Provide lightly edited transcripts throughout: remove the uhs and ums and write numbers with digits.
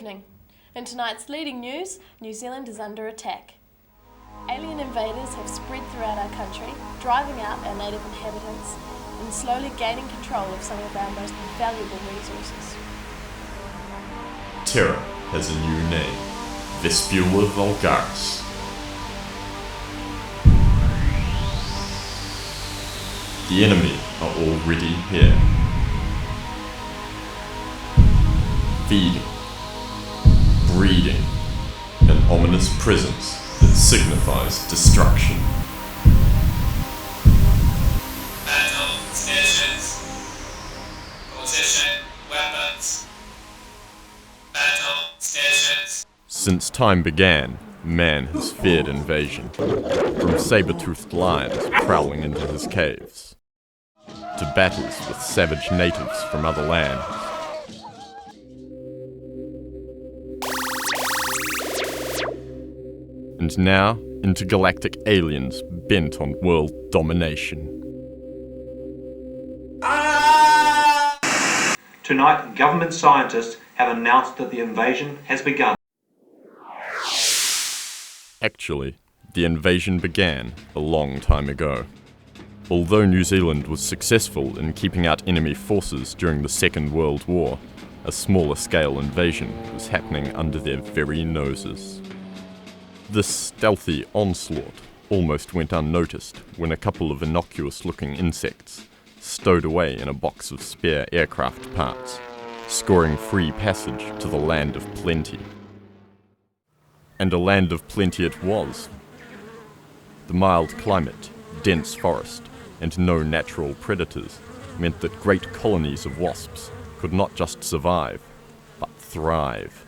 evening. In tonight's leading news, New Zealand is under attack. Alien invaders have spread throughout our country, driving out our native inhabitants and slowly gaining control of some of our most valuable resources. Terror has a new name, Vespula vulgaris. The enemy are already here. Feeding, breeding, an ominous presence that signifies destruction. Battle stations. Position weapons. Battle stations. Since time began, man has feared invasion, from saber-toothed lions prowling into his caves, to battles with savage natives from other lands. And now, intergalactic aliens bent on world domination. Tonight, government scientists have announced that the invasion has begun. Actually, the invasion began a long time ago. Although New Zealand was successful in keeping out enemy forces during the Second World War, a smaller scale invasion was happening under their very noses. This stealthy onslaught almost went unnoticed when a couple of innocuous-looking insects stowed away in a box of spare aircraft parts, scoring free passage to the land of plenty. And a land of plenty it was. The mild climate, dense forest, and no natural predators meant that great colonies of wasps could not just survive, but thrive.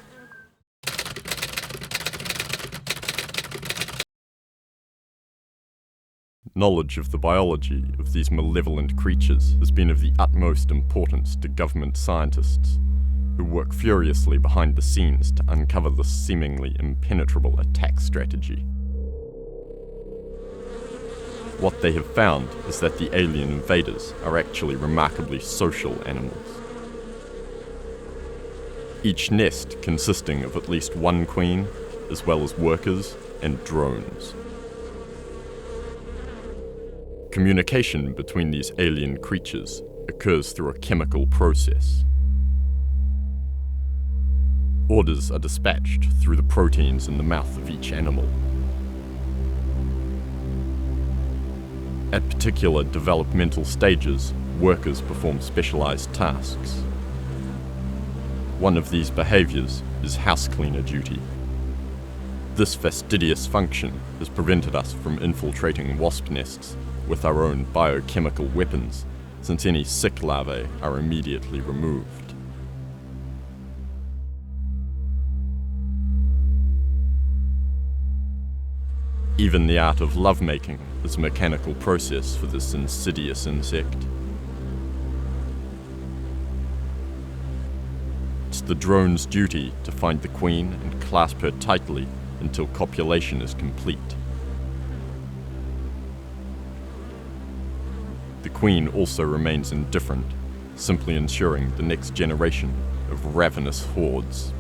Knowledge of the biology of these malevolent creatures has been of the utmost importance to government scientists, who work furiously behind the scenes to uncover this seemingly impenetrable attack strategy. What they have found is that the alien invaders are actually remarkably social animals. Each nest consisting of at least one queen, as well as workers and drones. Communication between these alien creatures occurs through a chemical process. Orders are dispatched through the proteins in the mouth of each animal. At particular developmental stages, workers perform specialized tasks. One of these behaviors is house cleaner duty. This fastidious function has prevented us from infiltrating wasp nests with our own biochemical weapons, since any sick larvae are immediately removed. Even the art of lovemaking is a mechanical process for this insidious insect. It's the drone's duty to find the queen and clasp her tightly until copulation is complete. The queen also remains indifferent, simply ensuring the next generation of ravenous hordes.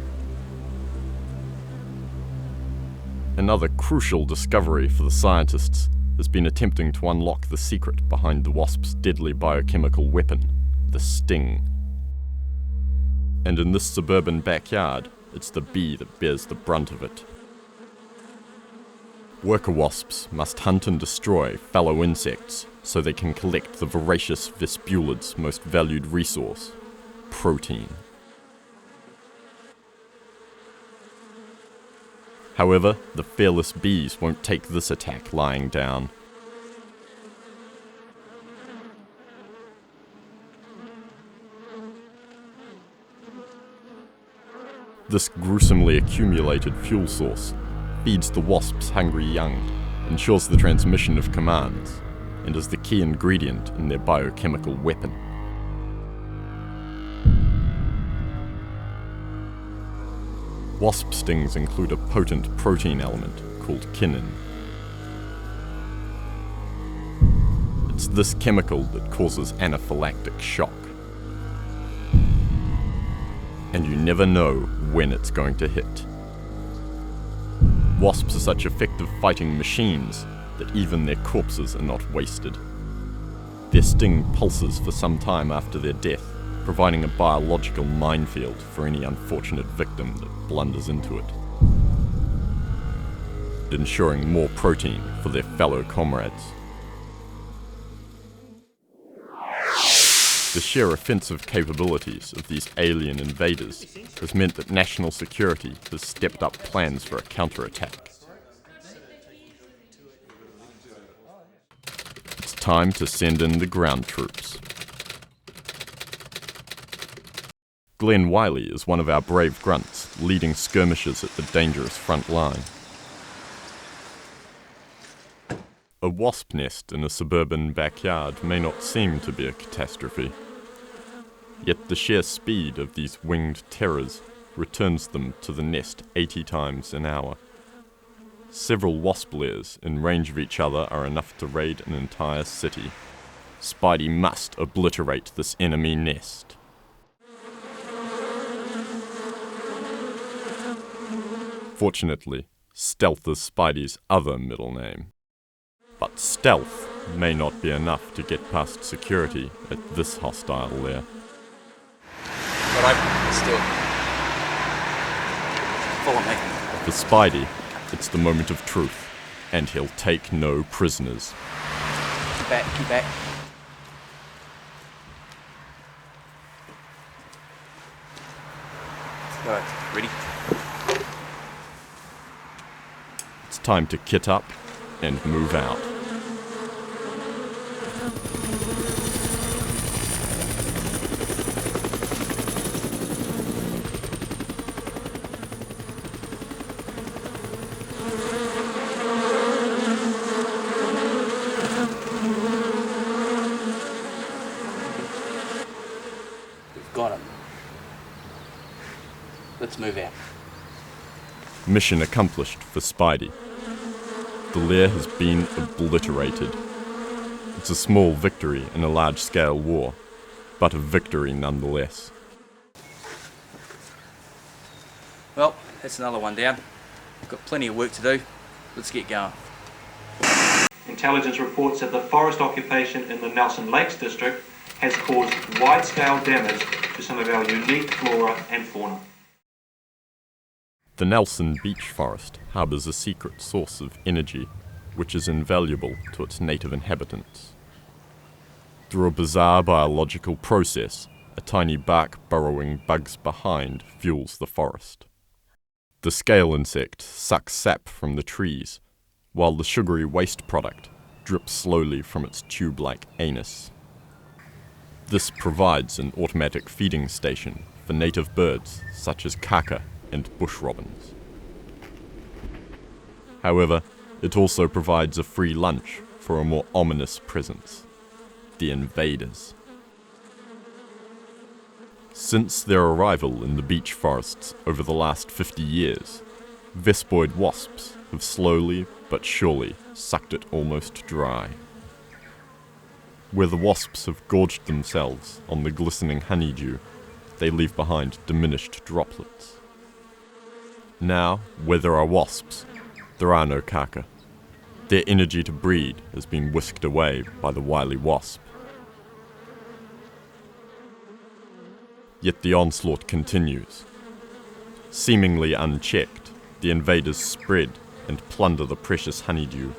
Another crucial discovery for the scientists has been attempting to unlock the secret behind the wasp's deadly biochemical weapon, the sting. And in this suburban backyard, it's the bee that bears the brunt of it. Worker wasps must hunt and destroy fellow insects so they can collect the voracious Vespulids' most valued resource, protein. However, the fearless bees won't take this attack lying down. This gruesomely accumulated fuel source feeds the wasp's hungry young, ensures the transmission of commands, and is the key ingredient in their biochemical weapon. Wasp stings include a potent protein element called kinin. It's this chemical that causes anaphylactic shock. And you never know when it's going to hit. Wasps are such effective fighting machines that even their corpses are not wasted. Their sting pulses for some time after their death, providing a biological minefield for any unfortunate victim that blunders into it, ensuring more protein for their fellow comrades. The sheer offensive capabilities of these alien invaders has meant that national security has stepped up plans for a counterattack. It's time to send in the ground troops. Glenn Wiley is one of our brave grunts, leading skirmishers at the dangerous front line. A wasp nest in a suburban backyard may not seem to be a catastrophe. Yet the sheer speed of these winged terrors returns them to the nest 80 times an hour. Several wasp lairs in range of each other are enough to raid an entire city. Spidey must obliterate this enemy nest. Fortunately, Stealth is Spidey's other middle name. But stealth may not be enough to get past security at this hostile lair. But I still... Follow me. For Spidey, it's the moment of truth, and he'll take no prisoners. Keep back, keep back. Alright, ready? It's time to kit up and move out. We've got him. Let's move out. Mission accomplished for Spidey. The lair has been obliterated. It's a small victory in a large-scale war, but a victory nonetheless. Well, that's another one down. We've got plenty of work to do. Let's get going. Intelligence reports that the forest occupation in the Nelson Lakes district has caused wide-scale damage to some of our unique flora and fauna. The Nelson Beach Forest harbours a secret source of energy, which is invaluable to its native inhabitants. Through a bizarre biological process, a tiny bark-burrowing bug's behind fuels the forest. The scale insect sucks sap from the trees, while the sugary waste product drips slowly from its tube-like anus. This provides an automatic feeding station for native birds such as kaka and bush robins. However, it also provides a free lunch for a more ominous presence, the invaders. Since their arrival in the beach forests over the last 50 years, Vespoid wasps have slowly but surely sucked it almost dry. Where the wasps have gorged themselves on the glistening honeydew, they leave behind diminished droplets. Now, where there are wasps, there are no kaka. Their energy to breed has been whisked away by the wily wasp. Yet the onslaught continues. Seemingly unchecked, the invaders spread and plunder the precious honeydew.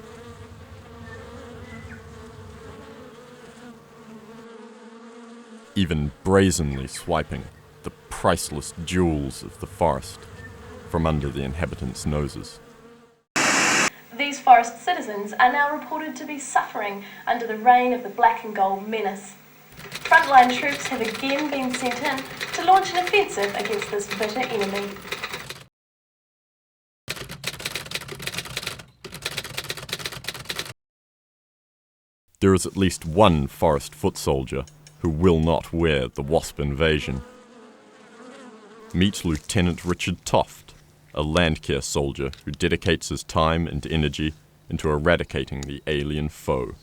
Even brazenly swiping the priceless jewels of the forest from under the inhabitants' noses. These forest citizens are now reported to be suffering under the reign of the black and gold menace. Frontline troops have again been sent in to launch an offensive against this bitter enemy. There is at least one forest foot soldier who will not wear the wasp invasion. Meet Lieutenant Richard Toft, a landcare soldier who dedicates his time and energy into eradicating the alien foe.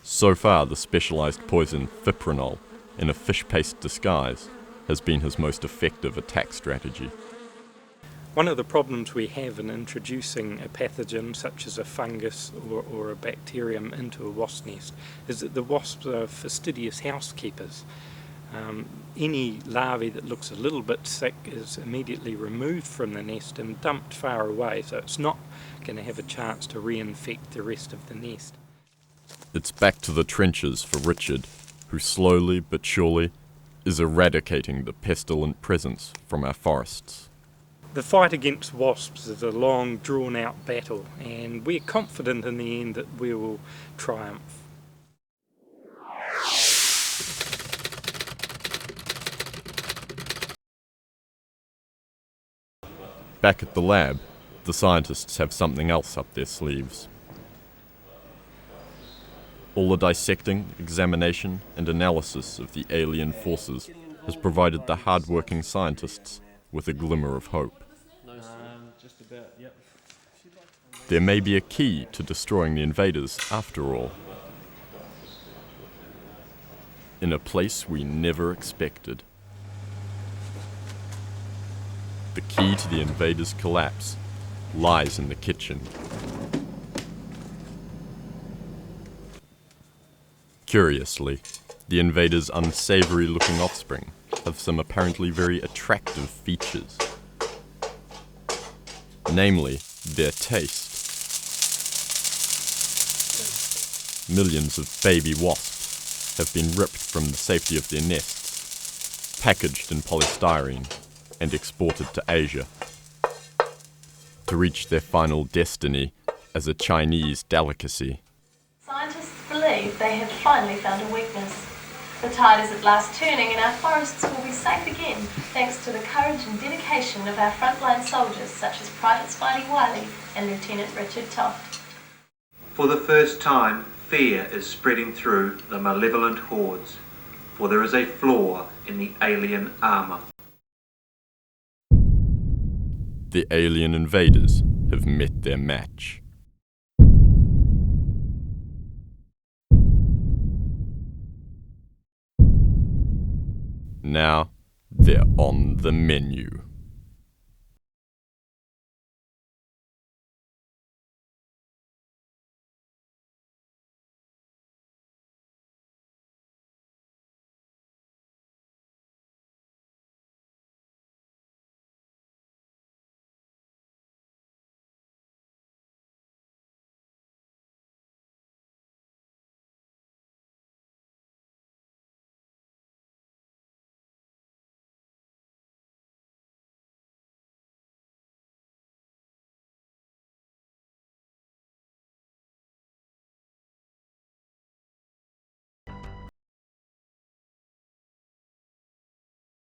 So far, the specialized poison fipronil, in a fish paste disguise, has been his most effective attack strategy. One of the problems we have in introducing a pathogen such as a fungus or a bacterium into a wasp nest is that the wasps are fastidious housekeepers. Any larvae that looks a little bit sick is immediately removed from the nest and dumped far away, so it's not going to have a chance to reinfect the rest of the nest. It's back to the trenches for Richard, who slowly but surely is eradicating the pestilent presence from our forests. The fight against wasps is a long, drawn-out battle, and we're confident in the end that we will triumph. Back at the lab, the scientists have something else up their sleeves. All the dissecting, examination, and analysis of the alien forces has provided the hard-working scientists with a glimmer of hope. There may be a key to destroying the invaders after all. In a place we never expected. The key to the invaders' collapse lies in the kitchen. Curiously, the invaders' unsavory-looking offspring have some apparently very attractive features. Namely, their taste. Millions of baby wasps have been ripped from the safety of their nests, packaged in polystyrene, and exported to Asia, to reach their final destiny as a Chinese delicacy. Scientists believe they have finally found a weakness. The tide is at last turning and our forests will be safe again thanks to the courage and dedication of our frontline soldiers such as Private Spidey Wiley and Lieutenant Richard Toft. For the first time, fear is spreading through the malevolent hordes, for there is a flaw in the alien armour. The alien invaders have met their match. Now, they're on the menu.